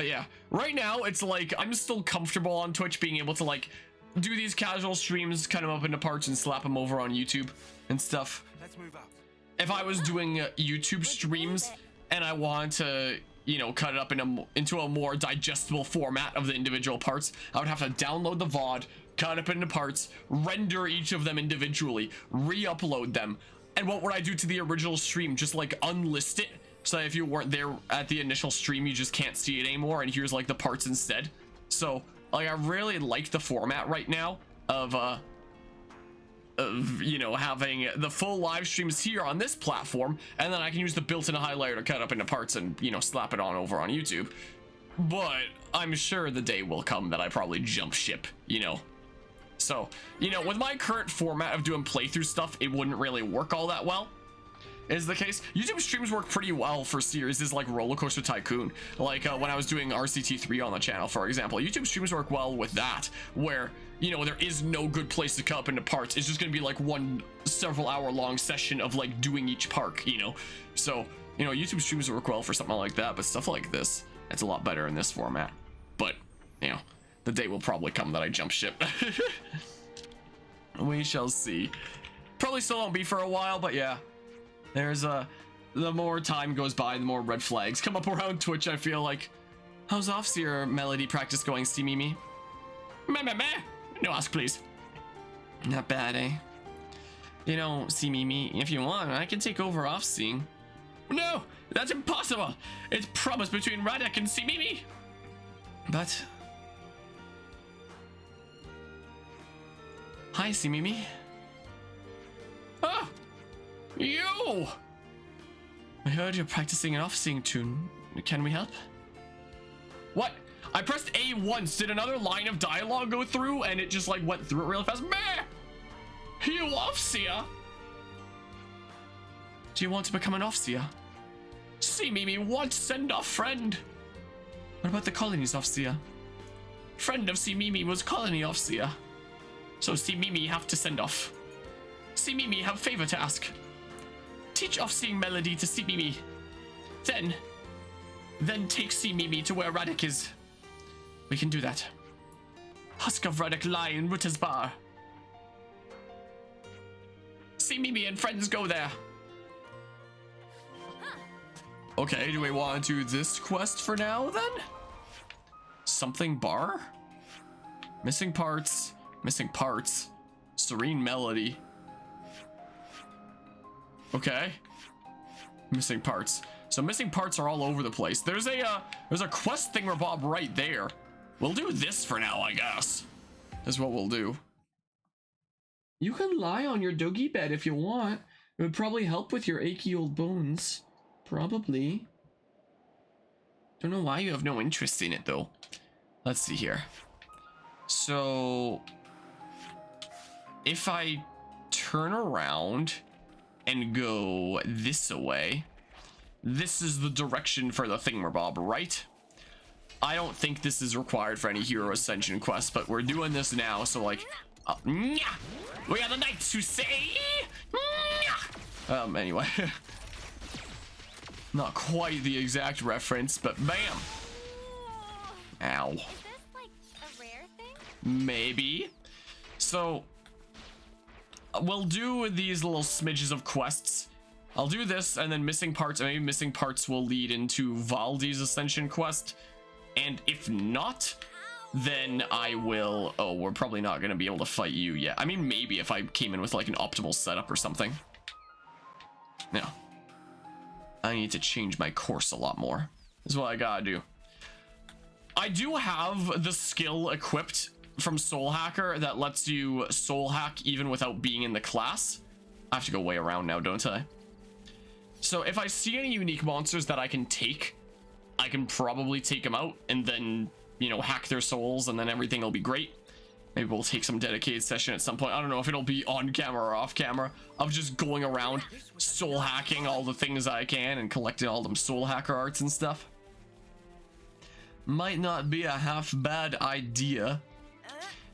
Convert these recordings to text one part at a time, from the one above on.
But yeah, right now it's like I'm still comfortable on Twitch being able to like do these casual streams, cut them up into parts and slap them over on YouTube and stuff. Let's move out. If I was doing YouTube streams and I wanted to, you know, cut it up into a more digestible format of the individual parts, I would have to download the VOD, cut it up into parts, render each of them individually, re-upload them. And what would I do to the original stream? Just like unlist it, so that if you weren't there at the initial stream, you just can't see it anymore, and here's like the parts instead. So like I really like the format right now of you know, having the full live streams here on this platform, and then I can use the built-in highlighter to cut up into parts and, you know, slap it on over on YouTube. But I'm sure the day will come that I probably jump ship, you know. So, you know, with my current format of doing playthrough stuff, it wouldn't really work all that well, is the case. YouTube streams work pretty well for series like Roller Coaster Tycoon. Like when I was doing RCT3 on the channel, for example, YouTube streams work well with that, where, you know, there is no good place to cut up into parts. It's just gonna be like one several hour long session of like doing each park, you know. So, you know, YouTube streams work well for something like that, but stuff like this, it's a lot better in this format. But, you know, the day will probably come that I jump ship. We shall see. Probably still won't be for a while, but yeah. There's the more time goes by, the more red flags come up around Twitch, I feel like. How's Offseer melody practice going, see Mimi? Meh. No, ask please. Not bad, eh? You know, see Mimi, if you want, I can take over Offseeing. No, that's impossible. It's promise between Radek and see Mimi. But hi, see Mimi. Ah, you! I heard you're practicing an off-seeing tune. Can we help? What? I pressed A once. Did another line of dialogue go through and it just like went through it real fast? Meh! You off-seer? Do you want to become an off-seer? See Mimi wants send-off friend. What about the colony's off-seer? Friend of See Mimi was colony off-seer. So See Mimi have to send off. See Mimi have favor to ask. Teach off-seeing melody to See Mimi. Then take See Mimi to where Radek is. We can do that. Husk of Radek lie in Ritter's bar. See Mimi and friends go there. Okay, do we want to do this quest for now then? Something bar? Missing parts. Serene melody. Okay. Missing parts. So missing parts are all over the place. There's a quest thingamabob right there. We'll do this for now, I guess. Is what we'll do. You can lie on your doggy bed if you want. It would probably help with your achy old bones. Probably. Don't know why you have no interest in it though. Let's see here. So if I turn around and go this way, this is the direction for the thingamabob, right? I don't think this is required for any hero ascension quest, but we're doing this now, so like we are the knights who say anyway. Not quite the exact reference, but bam. Ow. Is this like a rare thing? Maybe. So we'll do these little smidges of quests. I'll do this and then missing parts, and maybe missing parts will lead into Valdi's ascension quest. And if not, then I will... Oh, we're probably not going to be able to fight you yet. I mean, maybe if I came in with like an optimal setup or something. No. I need to change my course a lot more. This is what I gotta do. I do have the skill equipped from Soul Hacker that lets you soul hack even without being in the class. I have to go way around now, don't I? So if I see any unique monsters that I can take, I can probably take them out and then, you know, hack their souls, and then everything will be great. Maybe we'll take some dedicated session at some point. I don't know if it'll be on camera or off camera of just going around soul hacking all the things I can and collecting all them soul hacker arts and stuff. Might not be a half bad idea,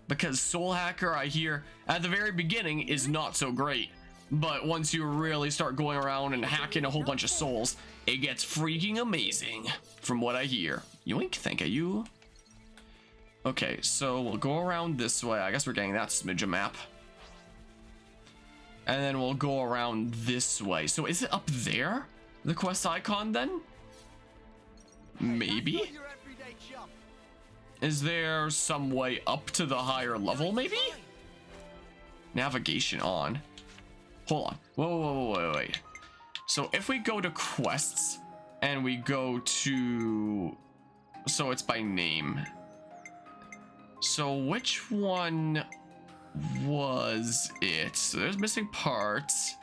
because soul hacker, I hear at the very beginning, is not so great. but once you really start going around and hacking a whole bunch of souls, it gets freaking amazing, from what I hear. Yoink, thank you. Okay, so we'll go around this way. I guess we're getting that smidge of map. And then we'll go around this way. So is it up there? The quest icon then? Maybe? Is there some way up to the higher level maybe? Navigation on. Hold on. Whoa, wait. So if we go to quests and we go to... So it's by name. So which one was it? So there's missing parts.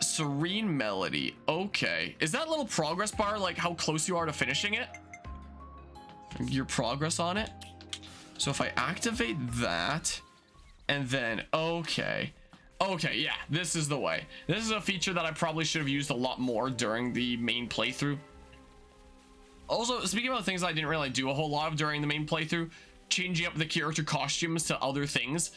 Serene Melody. Okay. Is that little progress bar like how close you are to finishing it? Your progress on it? So if I activate that and then okay, yeah, this is the way. This is a feature that I probably should have used a lot more during the main playthrough. Also, speaking about things I didn't really do a whole lot of during the main playthrough, changing up the character costumes to other things.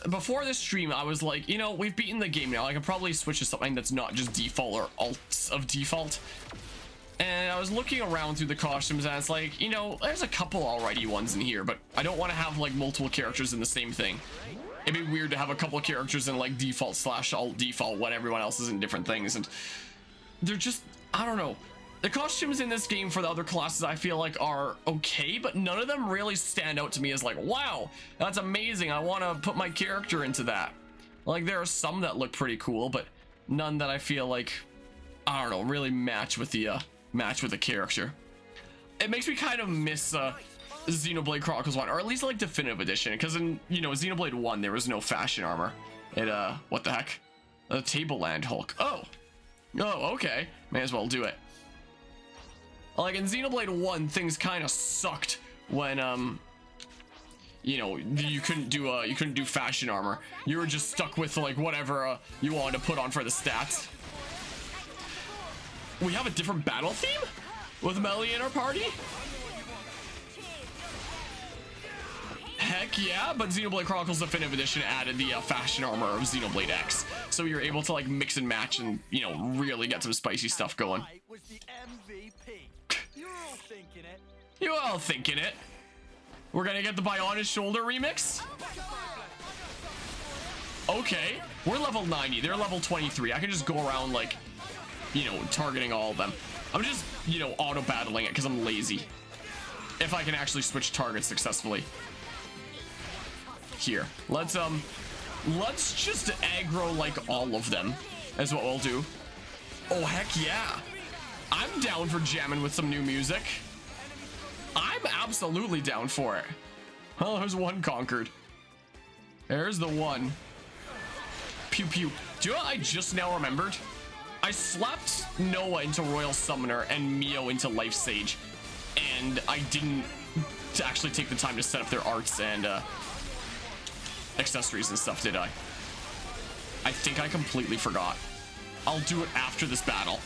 Before this stream, I was like, you know, we've beaten the game now. I could probably switch to something that's not just default or alts of default. And I was looking around through the costumes and it's like, you know, there's a couple alrighty ones in here, but I don't want to have like multiple characters in the same thing. It'd be weird to have a couple of characters in like default / alt default when everyone else is in different things. And they're just, I don't know. The costumes in this game for the other classes I feel like are okay, but none of them really stand out to me as like, wow, that's amazing. I want to put my character into that. Like there are some that look pretty cool, but none that I feel like, I don't know, really match with the character. It makes me kind of miss Xenoblade Chronicles 1, or at least like Definitive Edition, because in, you know, Xenoblade 1 there was no fashion armor. It what the heck? A Tableland Hulk. Oh, okay. May as well do it. Like in Xenoblade 1, things kind of sucked when you know, you couldn't do fashion armor. You were just stuck with like whatever you wanted to put on for the stats. We have a different battle theme with Melly in our party? Heck yeah, but Xenoblade Chronicles Definitive Edition added the fashion armor of Xenoblade X. So you're able to like mix and match and, you know, really get some spicy stuff going. You all thinking it. We're gonna get the Bionis Shoulder remix? Okay, we're level 90, they're level 23. I can just go around like, you know, targeting all of them. I'm just, you know, auto battling it because I'm lazy. If I can actually switch targets successfully. Here, let's just aggro like all of them is what we'll do. Oh heck yeah, I'm down for jamming with some new music. I'm absolutely down for it. Well, there's one conquered. There's the one. Pew pew. Do you know what I just now remembered? I slapped Noah into Royal Summoner and Mio into Life Sage, and I didn't actually take the time to set up their arts and accessories and stuff, did I? I think I completely forgot. I'll do it after this battle.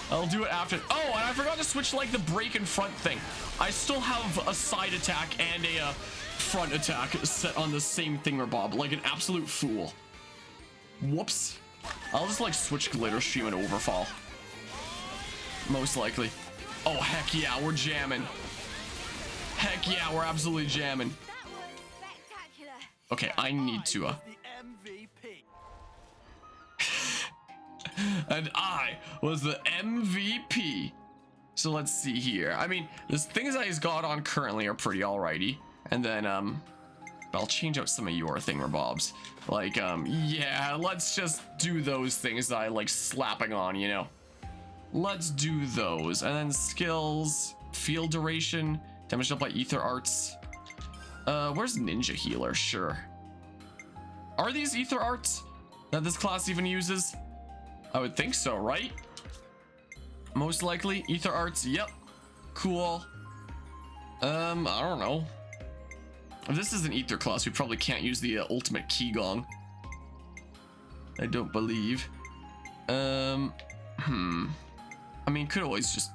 I'll do it after. Oh, and I forgot to switch like the break and front thing. I still have a side attack and a front attack set on the same thingamabob, like an absolute fool. Whoops. I'll just like switch Glitter Stream and Overfall. Most likely. Oh, heck yeah, we're jamming. Heck yeah, we're absolutely jamming. Okay, I need to and I was the MVP. So let's see here. I mean, the things I've got on currently are pretty alrighty. And then I'll change out some of your thingamabobs. Like yeah, let's just do those things that I like slapping on, you know. Let's do those. And then skills, field duration, damage up by ether arts. Where's Ninja Healer? Sure. Are these ether arts that this class even uses? I would think so, right? Most likely. Ether arts, yep. Cool. I don't know. If this is an ether class, we probably can't use the ultimate key gong. I don't believe. I mean, could always just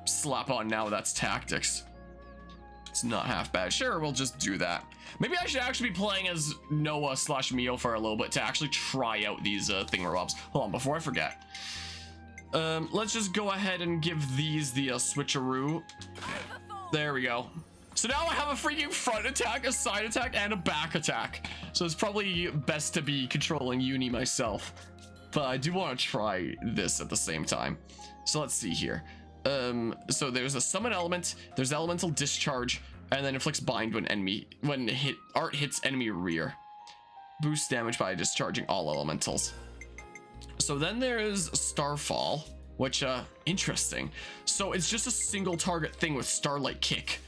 slap on now. That's tactics. Let's It's not half bad. Sure, we'll just do that. Maybe I should actually be playing as Noah / Mio for a little bit to actually try out these thingamabobs. Hold on, before I forget. Let's just go ahead and give these the switcheroo. There we go. So now I have a freaking front attack, a side attack, and a back attack. So it's probably best to be controlling Uni myself. But I do want to try this at the same time. So let's see here. So there's a summon element, there's elemental discharge, and then inflicts bind when art hits enemy rear. Boost damage by discharging all elementals. So then there's Starfall, which interesting. So it's just a single target thing with Starlight Kick,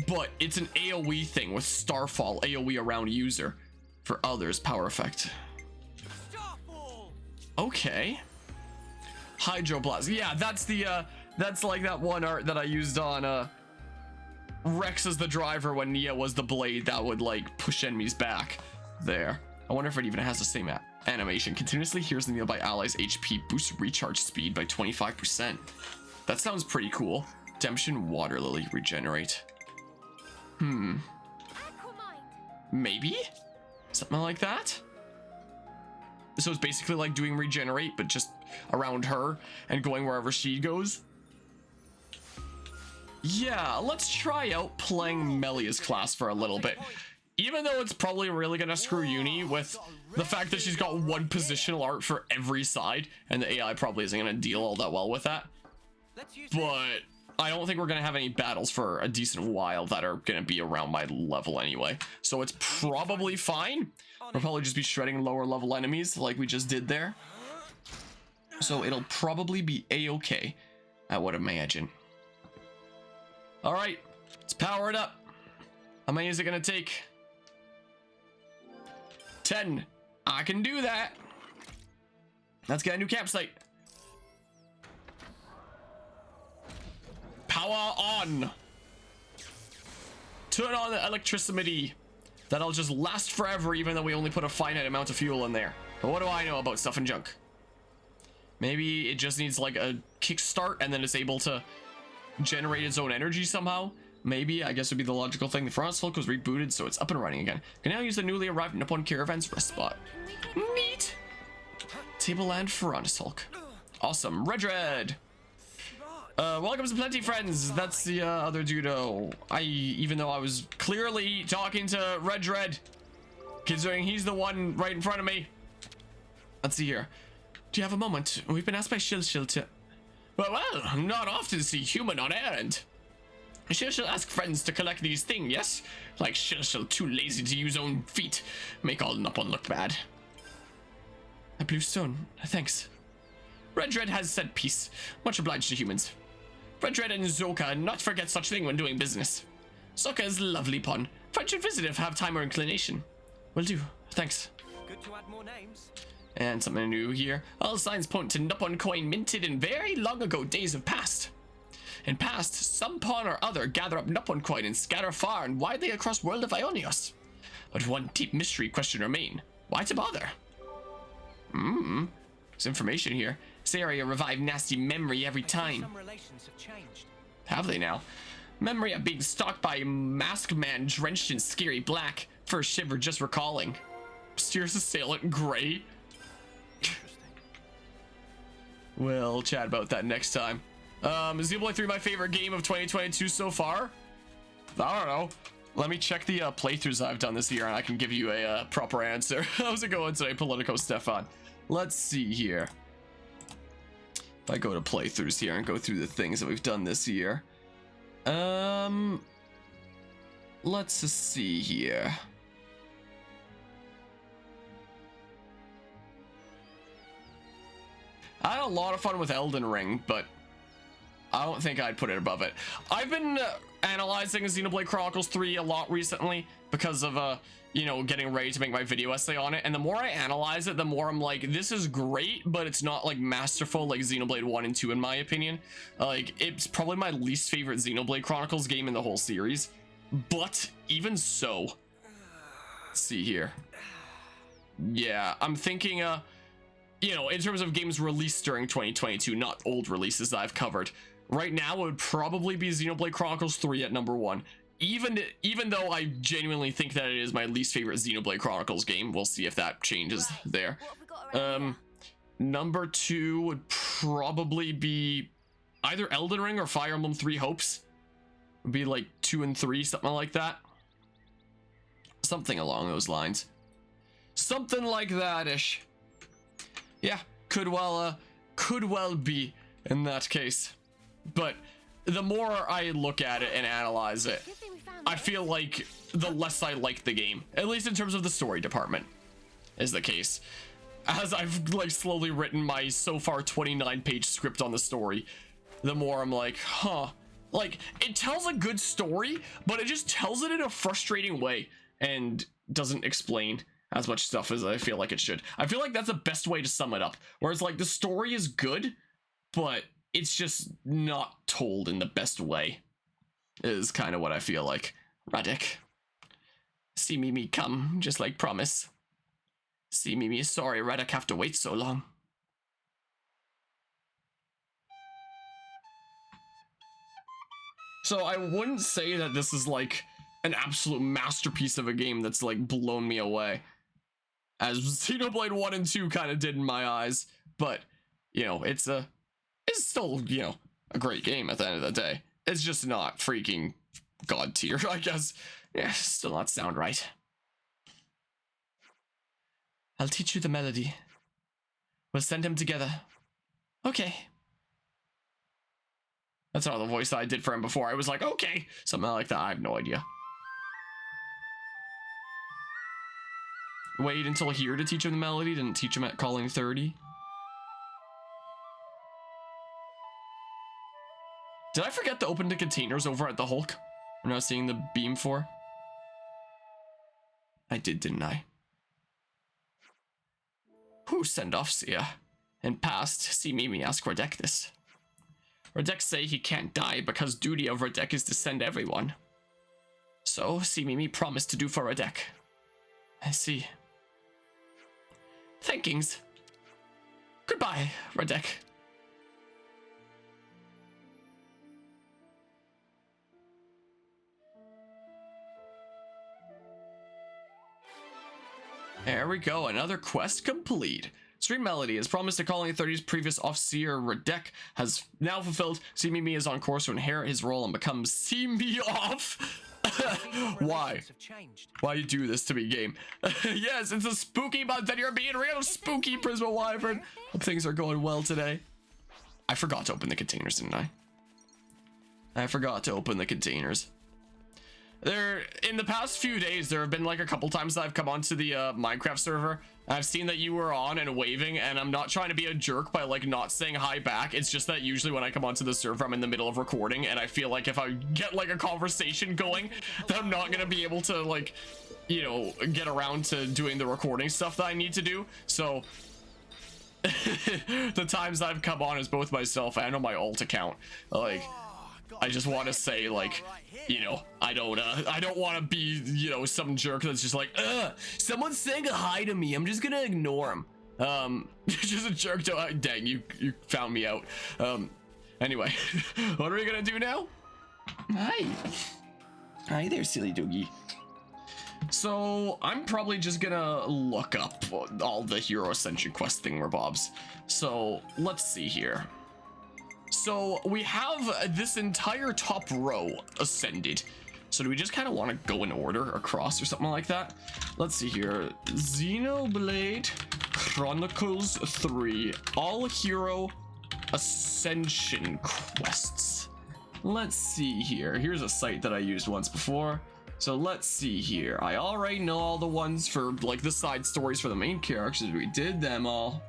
but it's an AoE thing with Starfall, AoE around user. For others, power effect. Okay. Hydroblast. Yeah, that's the that's like that one art that I used on Rex as the driver when Nia was the blade that would like push enemies back. There. I wonder if it even has the same animation. Continuously heals the nearby allies' HP, boosts recharge speed by 25%. That sounds pretty cool. Redemption, Water Lily, regenerate. Maybe? Something like that? So it's basically like doing regenerate, but just around her and going wherever she goes. Yeah, let's try out playing Melia's class for a little bit. Even though it's probably really gonna screw Uni with the fact that she's got one positional art for every side, and the AI probably isn't gonna deal all that well with that. But I don't think we're gonna have any battles for a decent while that are gonna be around my level anyway. So it's probably fine. We'll probably just be shredding lower level enemies like we just did there. So it'll probably be a-okay, I would imagine. All right, let's power it up. How many is it gonna take? 10. I can do that. Let's get a new campsite. Power on. Turn on the electricity. That'll just last forever, even though we only put a finite amount of fuel in there. But what do I know about stuff and junk? Maybe it just needs like a kickstart and then it's able to generate its own energy somehow. Maybe, I guess would be the logical thing. The Frontis Hulk was rebooted, so it's up and running again. Can now use the newly arrived Nippon Caravan's rest spot. Neat. Tableland Frontis Hulk. Awesome. Red. Welcome to Plenty Friends. That's the other dudo. Even though I was clearly talking to Red, considering he's the one right in front of me. Let's see here. Do you have a moment? We've been asked by Shil to... Well, not often see human on errand. Shil ask friends to collect these things, yes? Like Shil too lazy to use own feet. Make all Nippon look bad. A blue stone. Thanks. Red has said peace. Much obliged to humans. Red and Zoka not forget such thing when doing business. Zoka is lovely pun. Friend should visit if have time or inclination. Will do. Thanks. Good to add more names. And something new here. All signs point to Nippon coin minted in very long ago days of past. In past, some pawn or other gather up Nippon coin and scatter far and widely across world of Ionios. But one deep mystery question remain. Why to bother? There's information here. This area revive nasty memory every time. Some relations have changed. Have they now? Memory of being stalked by a masked man drenched in scary black. First shiver just recalling. Mysterious assailant gray. We'll chat about that next time. Is Xenoblade 3 my favorite game of 2022 so far? I don't know. Let me check the playthroughs I've done this year and I can give you a proper answer. How's it going today, Politico Stefan? Let's see here. If I go to playthroughs here and go through the things that we've done this year. Let's just see here. I had a lot of fun with Elden Ring, but I don't think I'd put it above it. I've been analyzing Xenoblade Chronicles 3 a lot recently because of, you know, getting ready to make my video essay on it. And the more I analyze it, the more I'm like, this is great, but it's not like masterful like Xenoblade 1 and 2 in my opinion. Like, it's probably my least favorite Xenoblade Chronicles game in the whole series. But even so, let's see here. Yeah, I'm thinking, you know, in terms of games released during 2022, not old releases that I've covered. Right now, it would probably be Xenoblade Chronicles 3 at number 1. even though I genuinely think that it is my least favorite Xenoblade Chronicles game, we'll see if that changes there. What have we got around here? Number 2 would probably be either Elden Ring or Fire Emblem Three Hopes. Would be like 2 and 3, something like that. Something along those lines. Something like that-ish. Yeah, could well be in that case. But the more I look at it and analyze it, Good thing we found I this. feel like the less I like the game, at least in terms of the story department, is the case. As I've like slowly written my so far 29-page script on the story, the more I'm like, huh. Like, it tells a good story, but it just tells it in a frustrating way and doesn't explain as much stuff as I feel like it should. I feel like that's the best way to sum it up. Whereas like the story is good, but it's just not told in the best way, is kind of what I feel like. Radek. See Mimi come, just like promise. See Mimi, sorry Radek have to wait so long. So I wouldn't say that this is like an absolute masterpiece of a game that's like blown me away, as Xenoblade 1 and 2 kind of did in my eyes, but you know, it's still, you know, a great game at the end of the day. It's just not freaking god tier, I guess. Yeah, still not sound right. I'll teach you the melody. We'll send him together. Okay. That's not the voice that I did for him before. I was like, okay, something like that. I have no idea. Wait until here to teach him the melody. Didn't teach him at Calling 30. Did I forget to open the containers over at the Hulk? We're not seeing the beam for. I did, didn't I? Who send off Sia? In past, see Mimi ask Radek this. Radek say he can't die because duty of Radek is to send everyone. So, see Mimi promised to do for Radek. I see. Thankings. Goodbye, Radek. There we go, another quest complete. Stream Melody, as promised to Colony 30's previous Offseer Radek, has now fulfilled. See Mimi is on course to inherit his role and become See Me Off. Why? Have changed. Why you do this to me, game? Yes, it's a spooky month and you're being real spooky, Prisma Wyvern. Hope things are going well today. I forgot to open the containers, didn't I? I forgot to open the containers. There, in the past few days, there have been like a couple times that I've come onto the Minecraft server. I've seen that you were on and waving, and I'm not trying to be a jerk by like not saying hi back. It's just that usually when I come onto the server, I'm in the middle of recording, and I feel like if I get like a conversation going, that I'm not gonna be able to like, you know, get around to doing the recording stuff that I need to do. So the times I've come on as both myself and on my alt account, like, I just want to say, like, you know, I don't want to be, you know, some jerk that's just like, someone's saying a hi to me, I'm just gonna ignore him. Just a jerk to, dang, you found me out. Anyway, what are we gonna do now? Hi there, silly doogie. So I'm probably just gonna look up all the Hero Ascension quest thingamabobs. So let's see here. So we have this entire top row ascended. So do we just kind of want to go in order across or something like that? Let's see here. Xenoblade Chronicles 3 All Hero Ascension quests. Let's see here. Here's a site that I used once before. So let's see here. I already know all the ones for like the side stories for the main characters. We did them all.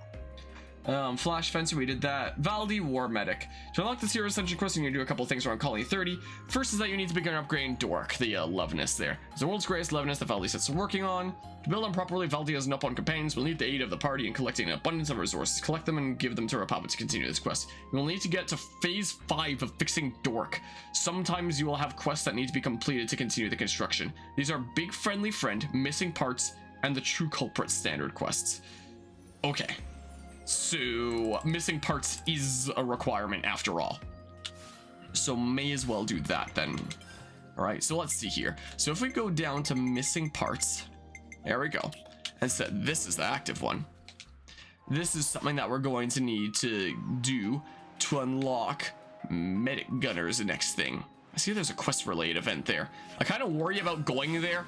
Flash Fencer, we did that. Valdi, War Medic. To unlock this Hero Ascension quest, you need to do a couple things around Colony 30. First is that you need to begin upgrading Dork, the Loveness there. It's the world's greatest Loveness that Valdi sets to working on. To build them properly, Valdi has an up on companions. We'll need the aid of the party in collecting an abundance of resources. Collect them and give them to Rapapa to continue this quest. You will need to get to phase 5 of fixing Dork. Sometimes you will have quests that need to be completed to continue the construction. These are Big Friendly Friend, Missing Parts, and the True Culprit standard quests. Okay. So missing parts is a requirement after all. So may as well do that then. All right, so let's see here. So if we go down to missing parts, there we go. And so this is the active one. This is something that we're going to need to do to unlock medic gunners, the next thing. I see there's a quest related event there. I kind of worry about going there,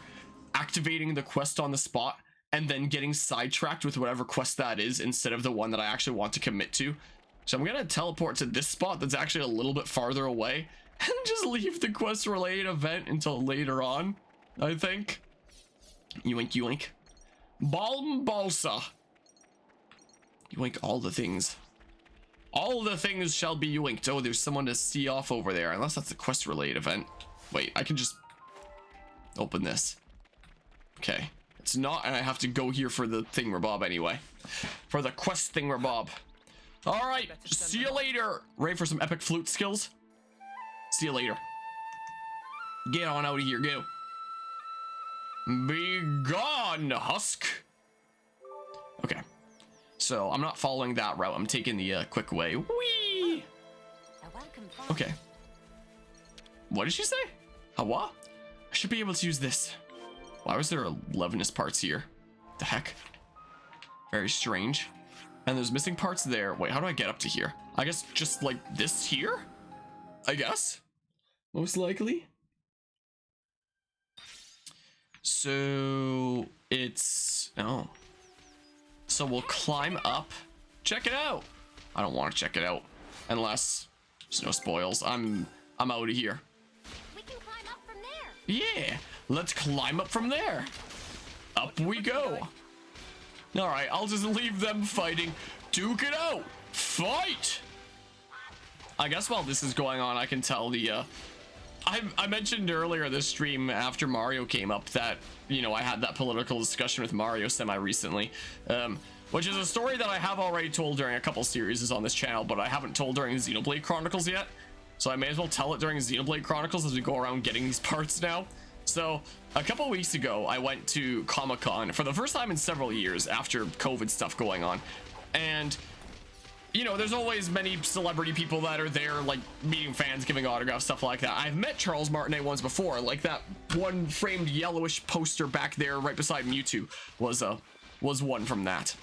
activating the quest on the spot, and then getting sidetracked with whatever quest that is instead of the one that I actually want to commit to. So I'm gonna teleport to this spot that's actually a little bit farther away and just leave the quest related event until later on, I think. Yoink, yoink. Balm balsa. Yoink all the things. All the things shall be yoinked. Oh, there's someone to see off over there. Unless that's the quest related event. Wait, I can just open this. Okay. It's not, and I have to go here for the thingamabob anyway. For the quest thingamabob. Alright, see you later. Ready for some epic flute skills? See you later. Get on out of here, go. Be gone, husk. Okay. So I'm not following that route. I'm taking the quick way. Whee! Okay. What did she say? A what? I should be able to use this. Why was there 11 parts here? The heck? Very strange. And there's missing parts there. Wait, how do I get up to here? I guess just like this here? I guess? Most likely. So it's... Oh. So we'll climb up. Check it out. I don't want to check it out. Unless there's no spoils. I'm out of here. We can climb up from there. Yeah. Let's climb up from there. Up we go. All right, I'll just leave them fighting. Duke it out. Fight. I guess while this is going on, I can tell the I mentioned earlier this stream after Mario came up that, you know, I had that political discussion with Mario semi-recently, which is a story that I have already told during a couple series on this channel, but I haven't told during Xenoblade Chronicles yet. So I may as well tell it during Xenoblade Chronicles as we go around getting these parts now. So a couple weeks ago, I went to Comic-Con for the first time in several years after COVID stuff going on. And, you know, there's always many celebrity people that are there, like meeting fans, giving autographs, stuff like that. I've met Charles Martinet once before, like that one framed yellowish poster back there right beside Mewtwo was one from that.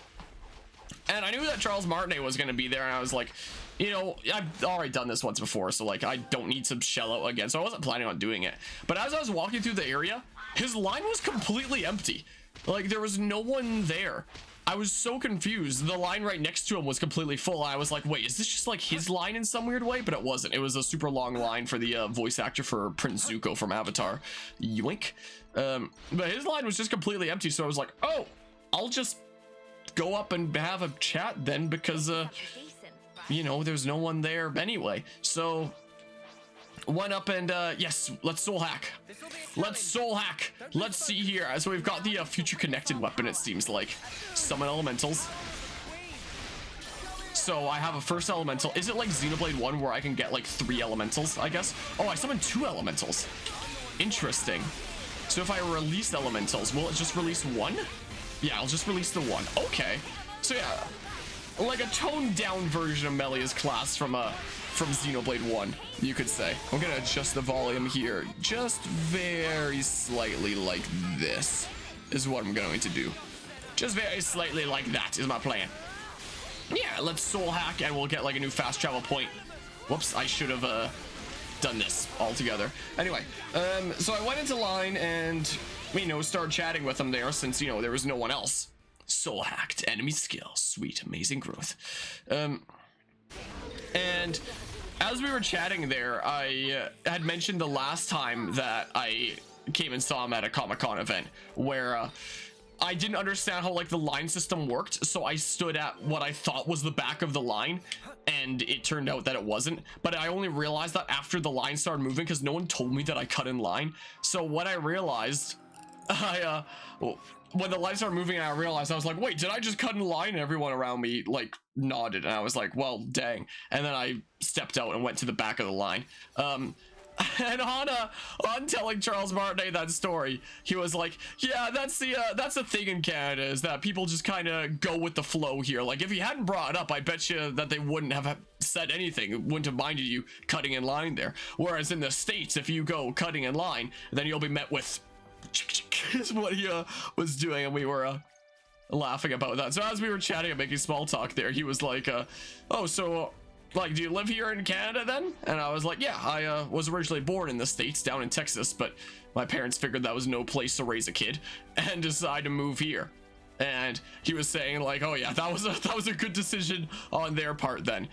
And I knew that Charles Martinet was going to be there, and I was like, you know, I've already done this once before, so like I don't need to shell out again, so I wasn't planning on doing it. But as I was walking through the area, his line was completely empty. Like there was no one there. I was so confused. The line right next to him was completely full. I was like, wait, is this just like his line in some weird way? But it wasn't. It was a super long line for the voice actor for Prince Zuko from Avatar. Yoink. But his line was just completely empty, so I was like, oh, I'll just go up and have a chat then, because you know, there's no one there anyway. So went up and yes, let's soul hack. Let's soul hack. Let's see here. So we've got the future connected weapon, it seems like. Summon elementals. So I have a first elemental. Is it like Xenoblade 1 where I can get like 3 elementals, I guess? Oh, I summoned 2 elementals. Interesting. So if I release elementals, will it just release 1? Yeah, I'll just release the 1. Okay. So yeah, like a toned down version of Melia's class from Xenoblade 1, you could say. I'm gonna adjust the volume here just very slightly like this is what I'm going to do. Just very slightly like that is my plan. Yeah, let's soul hack and we'll get like a new fast travel point. Whoops, I should have done this all together. Anyway, so I went into line and, you know, started chatting with them there since, you know, there was no one else. Soul hacked, enemy skill, sweet, amazing growth. And as we were chatting there, I had mentioned the last time that I came and saw him at a Comic-Con event where I didn't understand how like the line system worked, so I stood at what I thought was the back of the line, and it turned out that it wasn't. But I only realized that after the line started moving because no one told me that I cut in line. So what I realized, when the lights started moving, I realized, I was like, wait, did I just cut in line? And everyone around me like nodded, and I was like, well, dang. And then I stepped out and went to the back of the line. And on telling Charles Martinet that story, he was like, yeah, that's the thing in Canada, is that people just kind of go with the flow here. Like if he hadn't brought it up, I bet you that they wouldn't have said anything. It wouldn't have minded you cutting in line there. Whereas in the States, if you go cutting in line, then you'll be met with is what he was doing, and we were laughing about that. So as we were chatting and making small talk there, he was like, oh, so like, do you live here in Canada then? And I was like, yeah, I was originally born in the States down in Texas, but my parents figured that was no place to raise a kid and decided to move here. And he was saying like, oh yeah, that was a good decision on their part then.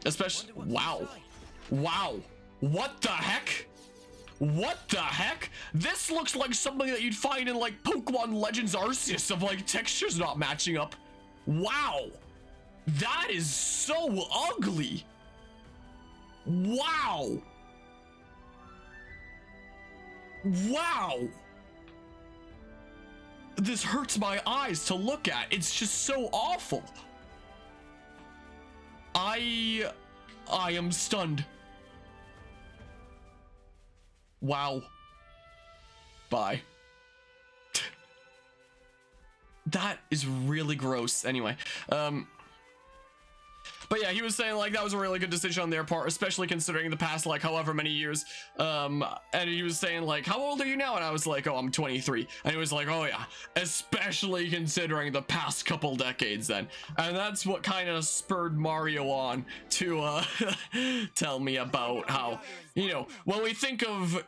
Especially, wow, what the heck? What the heck? This looks like something that you'd find in like Pokemon Legends Arceus of like textures not matching up. Wow, that is so ugly. Wow. This hurts my eyes to look at. It's just so awful. I am stunned. Wow. Bye. That is really gross. Anyway, but yeah, he was saying like that was a really good decision on their part, especially considering the past like however many years. And he was saying like, how old are you now? And I was like, oh, I'm 23. And he was like, oh yeah, especially considering the past couple decades then. And that's what kind of spurred Mario on to tell me about how, you know, when we think of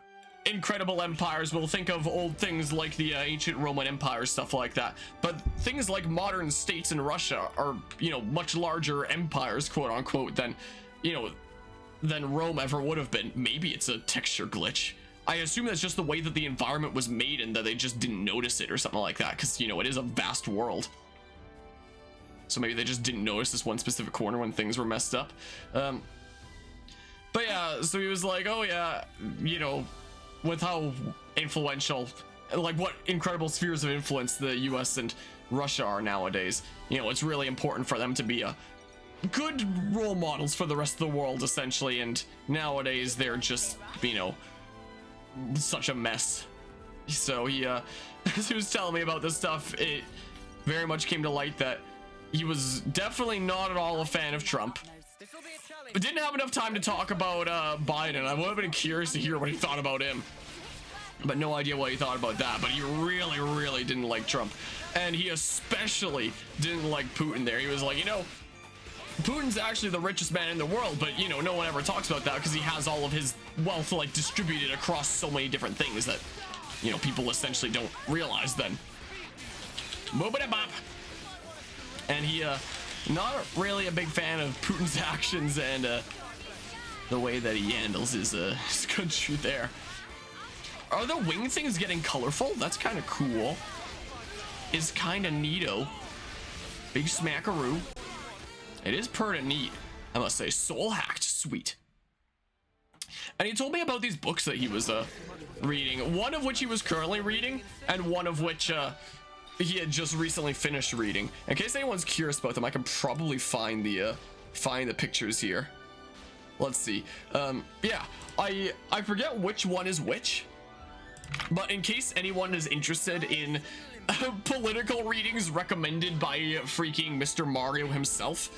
incredible empires, we'll think of old things like the ancient Roman Empire, stuff like that, but things like modern states in Russia are, you know, much larger empires, quote unquote, than, you know, than Rome ever would have been. Maybe it's a texture glitch. I assume that's just the way that the environment was made and that they just didn't notice it or something like that, because, you know, it is a vast world. So maybe they just didn't notice this one specific corner when things were messed up. But yeah, so he was like, oh yeah, you know, with how influential, like what incredible spheres of influence the US and Russia are nowadays, you know, it's really important for them to be a good role models for the rest of the world, essentially. And nowadays they're just, you know, such a mess. So he as he was telling me about this stuff, it very much came to light that he was definitely not at all a fan of Trump. But didn't have enough time to talk about Biden. I would have been curious to hear what he thought about him, but no idea what he thought about that. But he really didn't like Trump, and he especially didn't like Putin there. He was like, you know, Putin's actually the richest man in the world, but you know, no one ever talks about that because he has all of his wealth like distributed across so many different things that, you know, people essentially don't realize then. Boop-a-da-bop. And he not really a big fan of Putin's actions and the way that he handles his country there. Are the wing things getting colorful? That's kind of cool. Is kind of neato. Big smackaroo. It is pretty neat, I must say. Soul hacked, sweet. And he told me about these books that he was reading. One of which he was currently reading, and one of which he had just recently finished reading. In case anyone's curious about them, I can probably find the pictures here. Let's see. Yeah, I forget which one is which, but in case anyone is interested in political readings recommended by freaking Mr. Mario himself,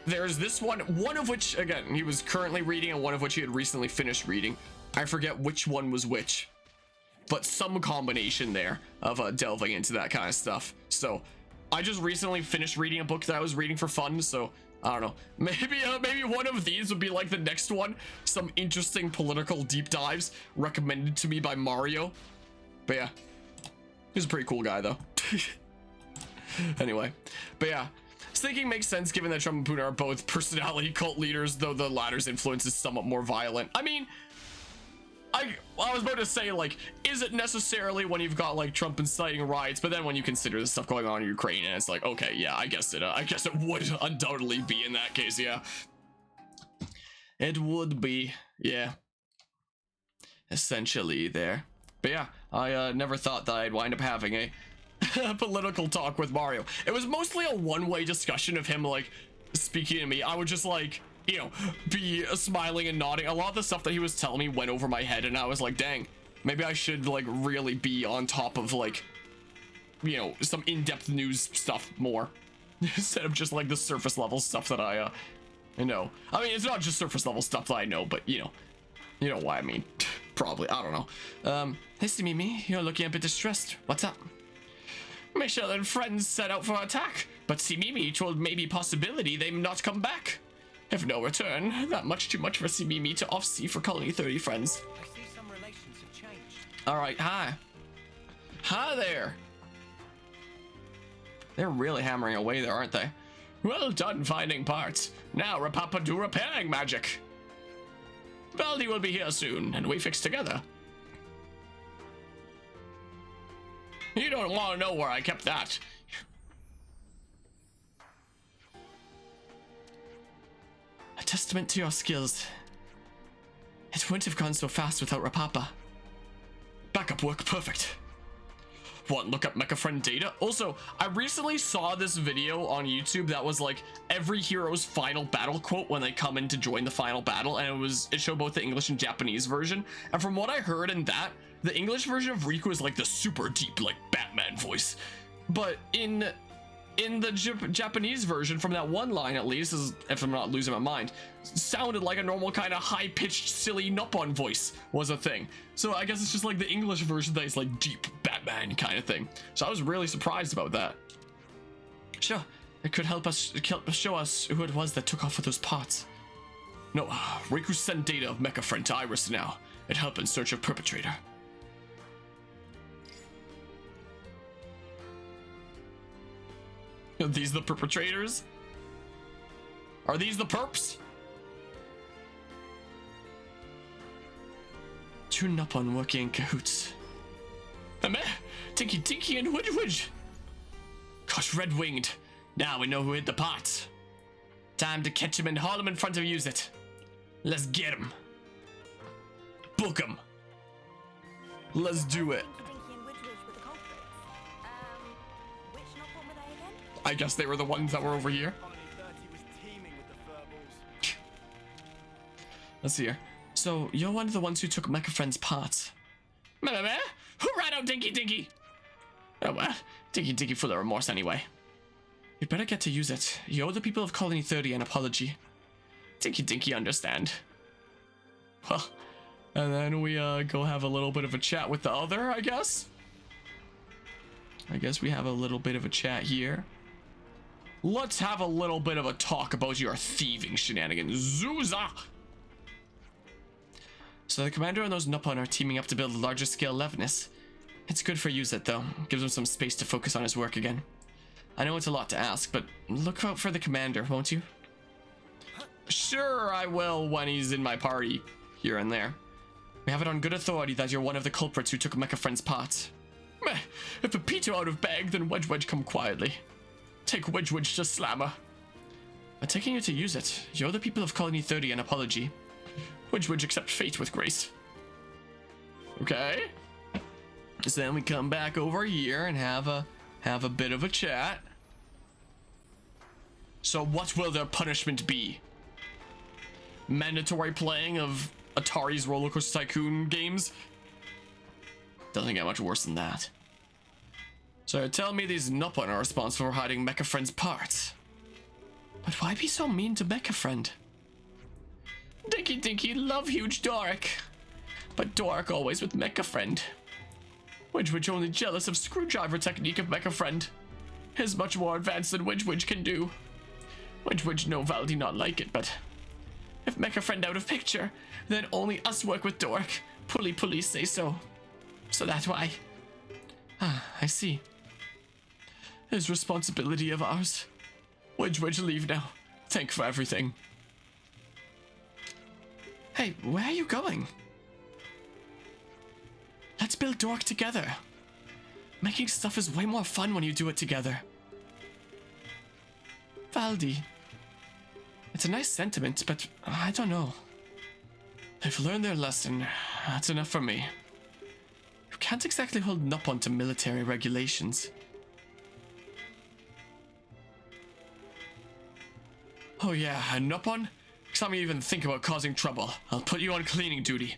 there's this one of which, again, he was currently reading and one of which he had recently finished reading. I forget which one was which, but some combination there of delving into that kind of stuff. So I just recently finished reading a book that I was reading for fun, so I don't know, maybe one of these would be like the next one. Some interesting political deep dives recommended to me by Mario. But yeah, he's a pretty cool guy though. Anyway, but yeah, thinking makes sense given that Trump and Putin are both personality cult leaders, though the latter's influence is somewhat more violent. I mean, I was about to say, like, is it necessarily when you've got like Trump inciting riots, but then when you consider the stuff going on in Ukraine, and it's like, okay, yeah, I guess it would undoubtedly be in that case. Yeah, it would be, yeah, essentially there. But yeah, I never thought that I'd wind up having a political talk with Mario. It was mostly a one-way discussion of him like speaking to me. I would just like, you know, be smiling and nodding. A lot of the stuff that he was telling me went over my head, and I was like, dang, maybe I should like really be on top of like, you know, some in-depth news stuff more. Instead of just like the surface level stuff that I know. I mean, it's not just surface level stuff that I know, but you know what I mean. Probably, I don't know. Hey, see Mimi, you're looking a bit distressed. What's up? Michelle and friends set out for attack, but see Mimi told maybe possibility they may not come back. If no return, that much too much for see Mimi to off-sea for Colony 30 friends. I see some relations have changed. Alright, hi. Hi there. They're really hammering away there, aren't they? Well done finding parts. Now Rapapa do repairing magic. Valdi will be here soon, and we fix together. You don't want to know where I kept that. A testament to your skills. It wouldn't have gone so fast without Rapapa. Backup work perfect. Want look up Mecha Friend data? Also, I recently saw this video on YouTube that was like every hero's final battle quote when they come in to join the final battle, and it showed both the English and Japanese version. And from what I heard in that, the English version of Riku is like the super deep, like Batman voice. But in the Japanese version, from that one line at least, if I'm not losing my mind, sounded like a normal kind of high-pitched, silly Nippon voice was a thing. So I guess it's just like the English version that is like deep Batman kind of thing. So I was really surprised about that. Sure, it could help show us who it was that took off with those parts. No, Riku sent data of Mecha Friend to Iris now. It helped in search of perpetrator. Are these the perpetrators? Are these the perps? Two Nippon working in cahoots. Tinky Tinky and Widge Widge. Gosh, red-winged. Now we know who hit the parts. Time to catch him and haul him in front of use it. Let's get him. Book him. Let's do it. I guess they were the ones that were over here. Let's see here. So, you're one of the ones who took Mecha Friend's parts. Who ran out Dinky Dinky? Oh well, Dinky Dinky full of remorse anyway. You'd better get to use it. You owe the people of Colony 30 an apology. Dinky Dinky understand. Well, and then we go have a little bit of a chat with the other, I guess. I guess we have a little bit of a chat here. Let's have a little bit of a talk about your thieving shenanigans. Zuza! So the commander and those Nippon are teaming up to build a larger scale Levinus. It's good for Use It though. Gives him some space to focus on his work again. I know it's a lot to ask, but look out for the commander, won't you? Sure, I will when he's in my party, here and there. We have it on good authority that you're one of the culprits who took Mecha Friend's parts. Meh, if Pepito out of bag, then Wedge Wedge come quietly. Take Wedge Wedge to Slammer. By taking you to use it, you owe the people of Colony 30 an apology. Wedge Wedge accept fate with grace. Okay. So then we come back over here and have a bit of a chat. So what will their punishment be? Mandatory playing of Atari's Roller Coaster Tycoon games? Doesn't get much worse than that. So tell me these Nippon are responsible for hiding Mecha Friend's parts. But why be so mean to Mecha Friend? Dinky Dinky love huge Doric. But Doric always with Mecha Friend. Wedge Wedge only jealous of screwdriver technique of Mecha Friend. Is much more advanced than Wedge Wedge can do. Wedge Wedge no Valdi not like it, but if Mecha Friend out of picture, then only us work with Doric. Pulley say so. So that's why. Ah, I see. His responsibility of ours. Wedge Wedge leave now. Thank for everything. Hey, where are you going? Let's build Dork together. Making stuff is way more fun when you do it together. Valdi. It's a nice sentiment, but I don't know. They've learned their lesson. That's enough for me. You can't exactly hold Nippon to military regulations. Oh yeah, and Nippon? Next time you even think about causing trouble, I'll put you on cleaning duty.